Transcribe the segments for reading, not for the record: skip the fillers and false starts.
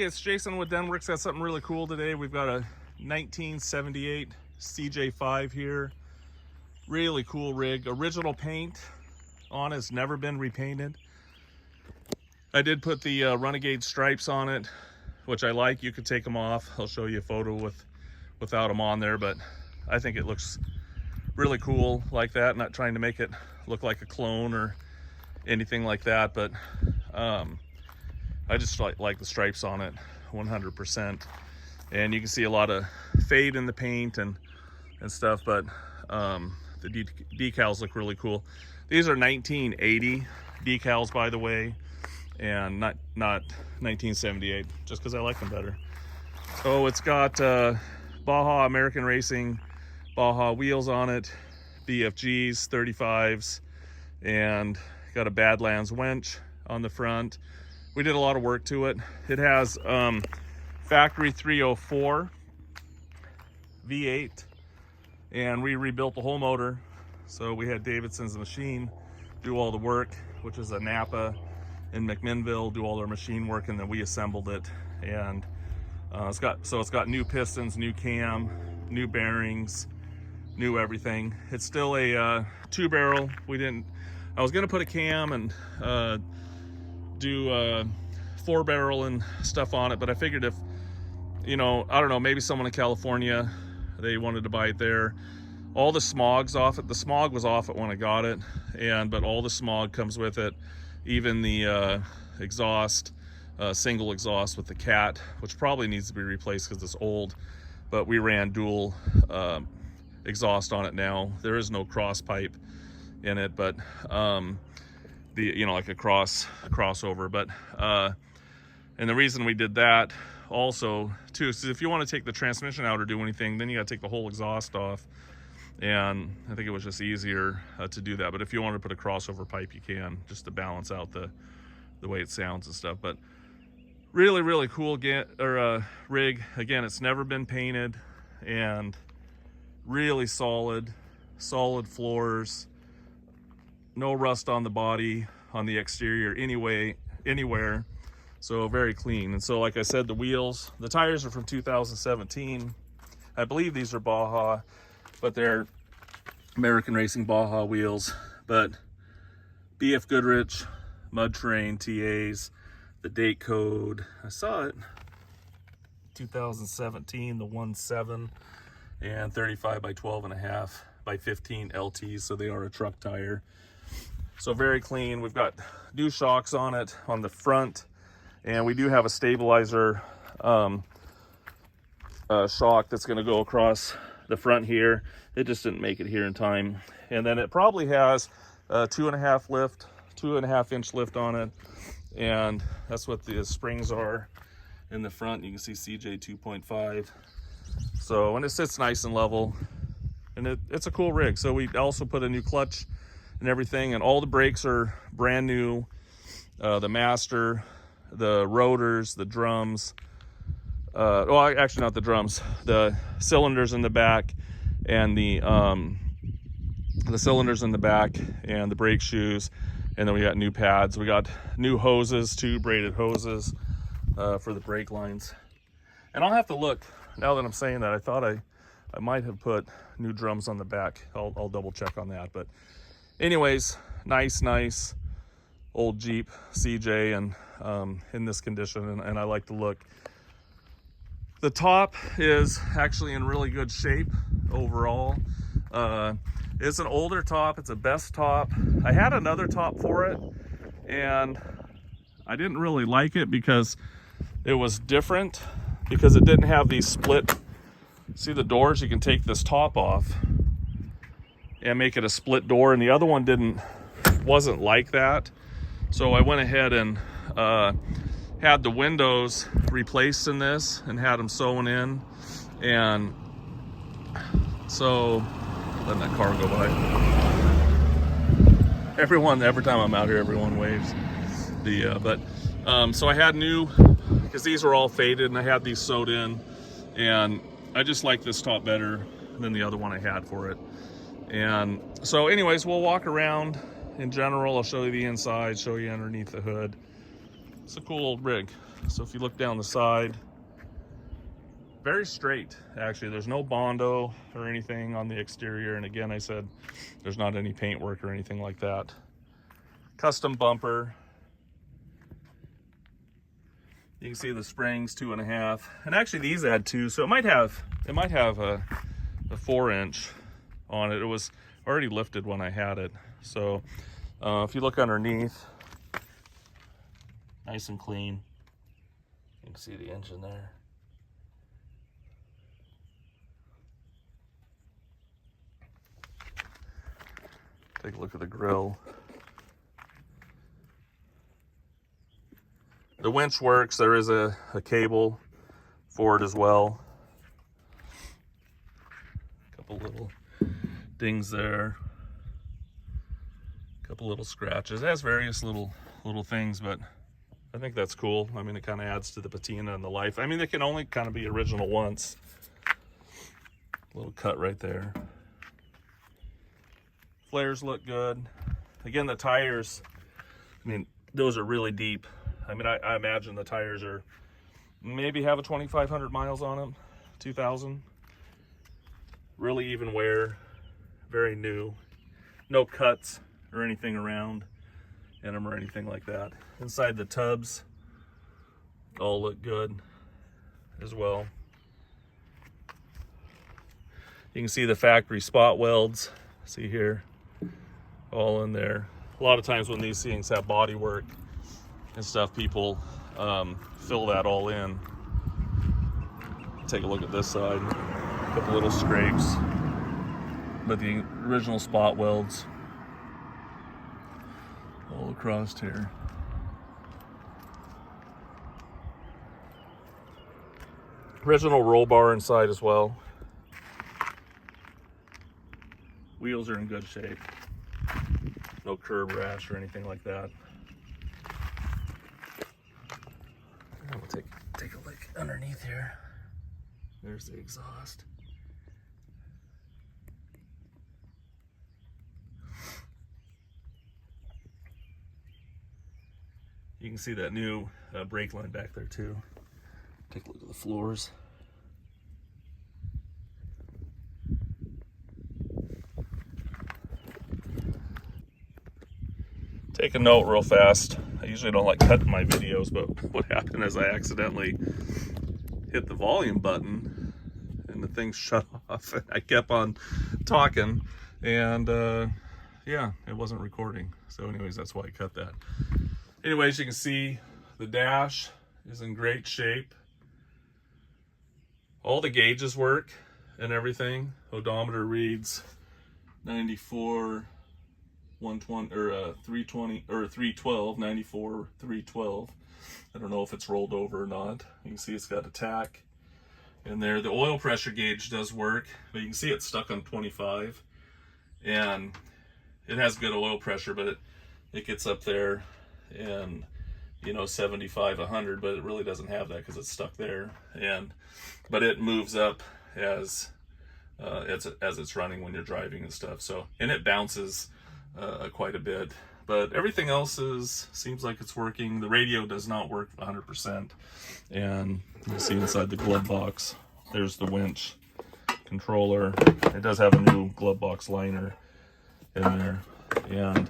it's Jason with Denwerks. Got something really cool today. We've got a 1978 CJ5 here. Really cool rig. Original paint on it. It's never been repainted. I did put the Renegade stripes on it, which I like. You could take them off. I'll show you a photo without them on there, but I think it looks really cool like that. Not trying to make it look like a clone or anything like that, but I just like the stripes on it 100%. And you can see a lot of fade in the paint and stuff, but the decals look really cool. These are 1980 decals, by the way, and not 1978, just because I like them better. So it's got Baja American Racing Baja wheels on it, BFGs 35s, and got a Badlands winch on the front. We did a lot of work to it. It has factory 304 V8, and we rebuilt the whole motor. So we had Davidson's machine do all the work, which is a Napa in McMinnville, do all their machine work, and then we assembled it. And it's got new pistons, new cam, new bearings, new everything. It's still a 2-barrel. I was gonna put a cam and do 4-barrel and stuff on it, but I figured if, I don't know, maybe someone in California, they wanted to buy it there. All the smog's off it. The smog was off it when I got it, but all the smog comes with it. Even the exhaust, single exhaust with the cat, which probably needs to be replaced because it's old, but we ran dual exhaust on it now. There is no cross pipe in it, but like a crossover. But and the reason we did that also too is if you want to take the transmission out or do anything, then you got to take the whole exhaust off, and I think it was just easier to do that. But if you want to put a crossover pipe, you can, just to balance out the way it sounds and stuff. But really cool rig. Again, it's never been painted, and really solid floors, no rust on the body, on the exterior anywhere. So very clean. And so, like I said, the tires are from 2017. I believe these are Baja, but they're American Racing Baja wheels. But BF Goodrich, mud terrain TAs, the date code, I saw it, 2017, the 1.7, and 35 by 12.5 by 15 LTs, so they are a truck tire. So very clean. We've got new shocks on it on the front, and we do have a stabilizer shock that's going to go across the front here. It just didn't make it here in time. And then it probably has a 2.5 inch lift on it, and that's what the springs are in the front. You can see CJ5. So, and it sits nice and level, and it's a cool rig. So we also put a new clutch and everything, and all the brakes are brand new. The master, the rotors, the drums, well, actually not the drums, the cylinders in the back, and the cylinders in the back, and the brake shoes, and then we got new pads. We got new hoses, 2 braided hoses for the brake lines. And I'll have to look, now that I'm saying that, I thought I might have put new drums on the back. I'll double check on that. But anyways, nice old Jeep CJ, and in this condition, and I like the look. The top is actually in really good shape overall. It's an older top. It's a best top. I had another top for it, and I didn't really like it because it was different, because it didn't have these split, see the doors? You can take this top off and make it a split door, and the other one wasn't like that. So I went ahead and had the windows replaced in this and had them sewn in. And so, letting that car go by. Every time I'm out here, everyone waves. So I had new, because these were all faded, and I had these sewed in, and I just like this top better than the other one I had for it. And so anyways, we'll walk around in general. I'll show you the inside, show you underneath the hood. It's a cool old rig. So if you look down the side, very straight, actually. There's no Bondo or anything on the exterior. And again, I said there's not any paint work or anything like that. Custom bumper. You can see the springs 2.5, and actually these add 2, so it might have a 4-inch on it. It was already lifted when I had it. So if you look underneath, nice and clean. You can see the engine there. Take a look at the grill. The winch works. There is a cable for it as well. A couple little dings there. A couple little scratches. It has various little things, but I think that's cool. I mean, it kind of adds to the patina and the life. I mean, they can only kind of be original once. Little cut right there. Flares look good. Again, the tires, I mean, those are really deep. I mean, I imagine the tires are maybe have a 2,500 miles on them, 2,000. Really even wear, very new. No cuts or anything around in them or anything like that. Inside the tubs, all look good as well. You can see the factory spot welds, see here, all in there. A lot of times when these things have body work and stuff, people fill that all in. Take a look at this side, a couple little scrapes, but the original spot welds all across here. Original roll bar inside as well. Wheels are in good shape. No curb rash or anything like that. And we'll take a look underneath here. There's the exhaust. You can see that new brake line back there too. Take a look at the floors. Take a note real fast. I usually don't like cutting my videos, but what happened is I accidentally hit the volume button and the thing shut off. I kept on talking and yeah, it wasn't recording. So anyways, that's why I cut that. Anyways, you can see the dash is in great shape. All the gauges work and everything. Odometer reads 94, 120 or 320 or 312, 94, 312. I don't know if it's rolled over or not. You can see it's got a tack in there. The oil pressure gauge does work, but you can see it's stuck on 25, and it has good oil pressure, but it gets up there and 75, 100, but it really doesn't have that because it's stuck there. But it moves up as it's running when you're driving and stuff. So, and it bounces quite a bit, but everything else seems like it's working. The radio does not work 100%, and you see inside the glove box, there's the winch controller. It does have a new glove box liner in there, and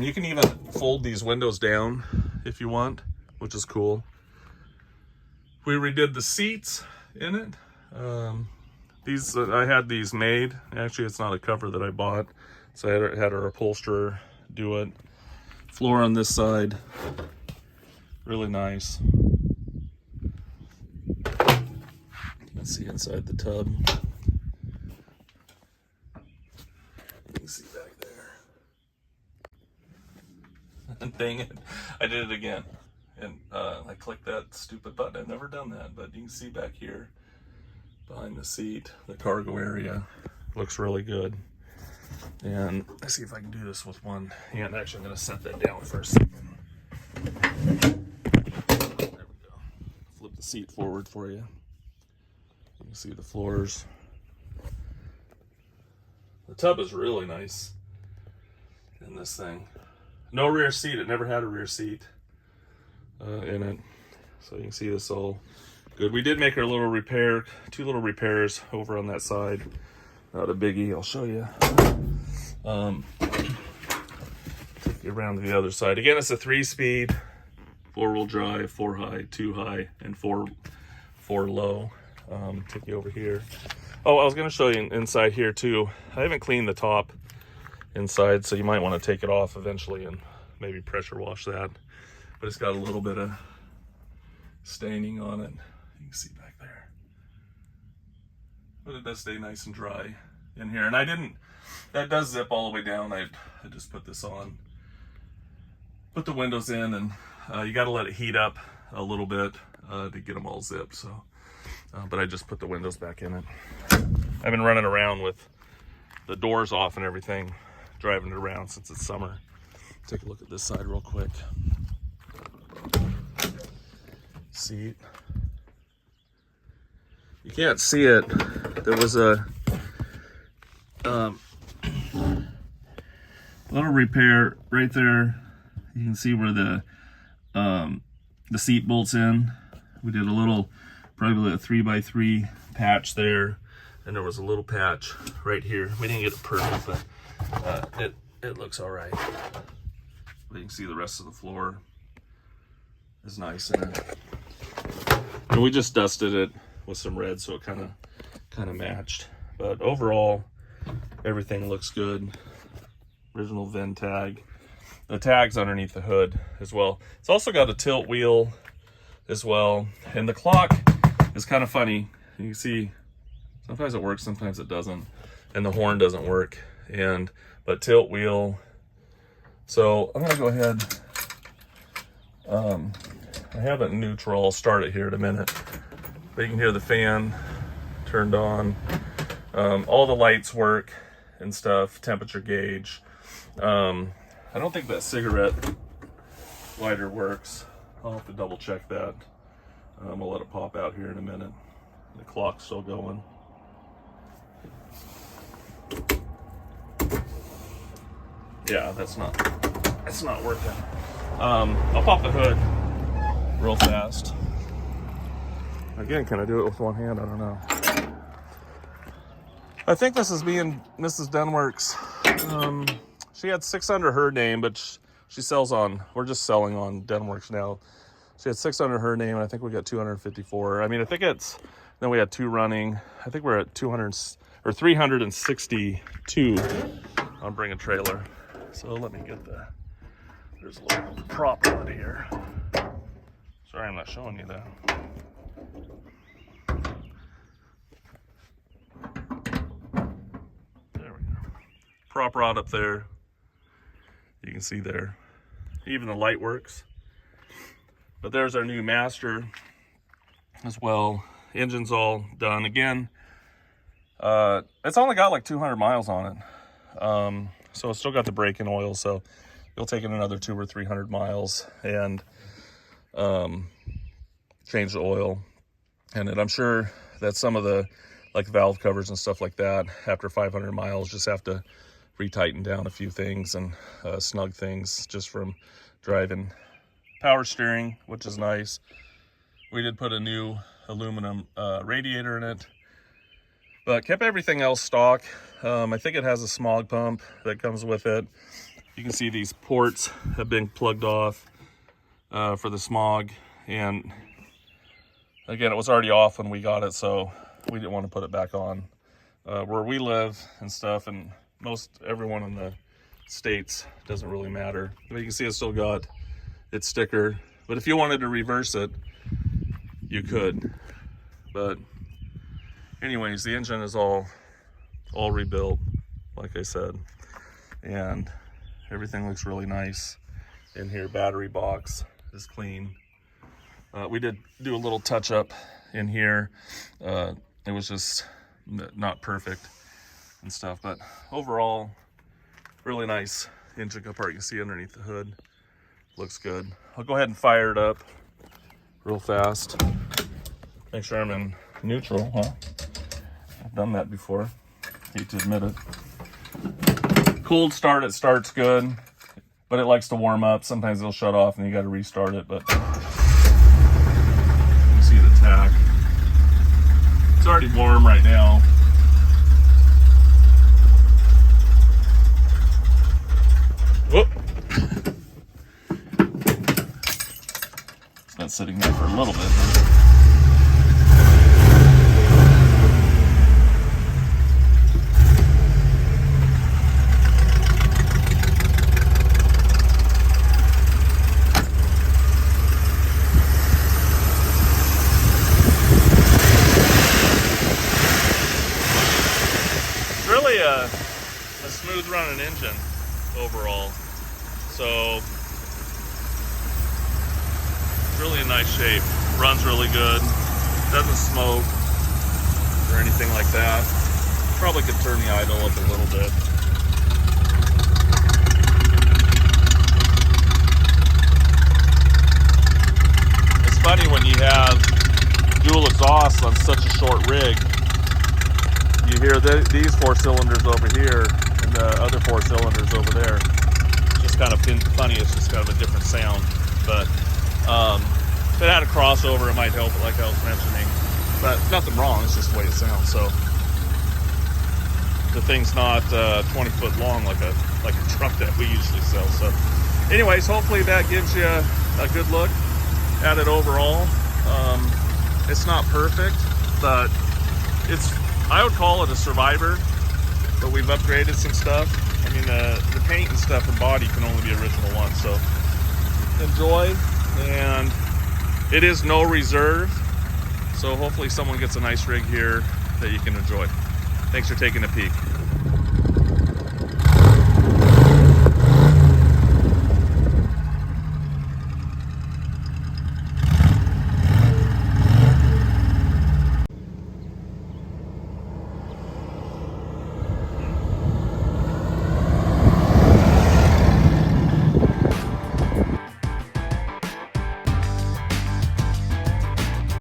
you can even fold these windows down if you want, which is cool. We redid the seats in it. These I had these made. Actually, it's not a cover that I bought, so I had our upholsterer do it. Floor on this side, really nice. You can see inside the tub. You can see back there. Dang it, I did it again. And I clicked that stupid button. I've never done that, but you can see back here behind the seat, the cargo area looks really good. And let's see if I can do this with one hand. Actually, I'm going to set that down for a second. There we go. Flip the seat forward for you. You can see the floors. The tub is really nice in this thing. No rear seat. It never had a rear seat. in it. So you can see this all good. We did make our little repair, 2 little repairs over on that side. Not a biggie, I'll show you. Take you around to the other side. Again, it's a 3-speed, 4-wheel drive, 4 high, 2 high, and 4 low. Take you over here. Oh, I was gonna show you inside here too. I haven't cleaned the top inside, so you might want to take it off eventually and maybe pressure wash that. But it's got a little bit of staining on it. You can see back there. But it does stay nice and dry in here. And I didn't, that does zip all the way down. I just put this on, put the windows in, and you got to let it heat up a little bit to get them all zipped. So, but I just put the windows back in it. I've been running around with the doors off and everything, driving it around since it's summer. Take a look at this side real quick. Seat. You can't see it. There was a little repair right there. You can see where the seat bolts in. We did a little, probably a 3x3 patch there, and there was a little patch right here. We didn't get it perfect, but it looks all right. But you can see the rest of the floor is nice in it. And we just dusted it with some red, so it kind of matched. But overall, everything looks good. Original VIN tag. The tag's underneath the hood as well. It's also got a tilt wheel as well. And the clock is kind of funny. You can see sometimes it works, sometimes it doesn't. And the horn doesn't work. But tilt wheel. So I'm gonna go ahead. I have it in neutral. I'll start it here in a minute. But you can hear the fan turned on. All the lights work and stuff. Temperature gauge. I don't think that cigarette lighter works. I'll have to double check that. I'll let it pop out here in a minute. The clock's still going. Yeah, that's not working. I'll pop the hood real fast. Again, can I do it with one hand? I don't know. I think this is being Mrs. Denwerks. She had 6 under her name, but she sells on, we're just selling on Denwerks now. She had 6 under her name, and I think we got 254. I mean, I think then we had 2 running. I think we're at 362 on Bring a Trailer. So let me get there's a little prop on it here. Sorry, I'm not showing you that. There we go. Prop rod up there. You can see there. Even the light works. But there's our new master as well. Engine's all done. Again, it's only got like 200 miles on it. So it's still got the brake and oil, so you'll take it another 200 or 300 miles and change the oil in it. I'm sure that some of the like valve covers and stuff like that after 500 miles just have to retighten down a few things and snug things just from driving. Power steering, which is nice. We did put a new aluminum radiator in it, but kept everything else stock. I think it has a smog pump that comes with it. You can see these ports have been plugged off for the smog, and again, it was already off when we got it, so we didn't want to put it back on. Where we live and stuff, and everyone in the States, doesn't really matter. But you can see it's still got its sticker, but if you wanted to reverse it, you could. But anyways, the engine is all rebuilt, like I said, and everything looks really nice in here. Battery box is clean. We did do a little touch up in here. It was just not perfect and stuff, but overall, really nice engine part. You can see underneath the hood. Looks good. I'll go ahead and fire it up real fast. Make sure I'm in neutral, huh? I've done that before. Hate to admit it. Cold start, it starts good, but it likes to warm up. Sometimes it'll shut off and you got to restart it, but already warm right now. Whoop. It's been sitting there for a little bit. Really a smooth running engine overall, so it's really in nice shape. Runs really good, doesn't smoke or anything like that. Probably could turn the idle up a little bit. It's funny when you have dual exhaust on such a short rig. You hear these 4 cylinders over here and the other 4 cylinders over there. It's just kind of funny. It's just kind of a different sound. But if it had a crossover, it might help, like I was mentioning. But nothing wrong. It's just the way it sounds. So the thing's not 20 foot long like a truck that we usually sell. So, anyways, hopefully that gives you a good look at it overall. It's not perfect, but I would call it a survivor, but we've upgraded some stuff. I mean, the paint and stuff and body can only be original ones, so enjoy. And it is no reserve, so hopefully someone gets a nice rig here that you can enjoy. Thanks for taking a peek.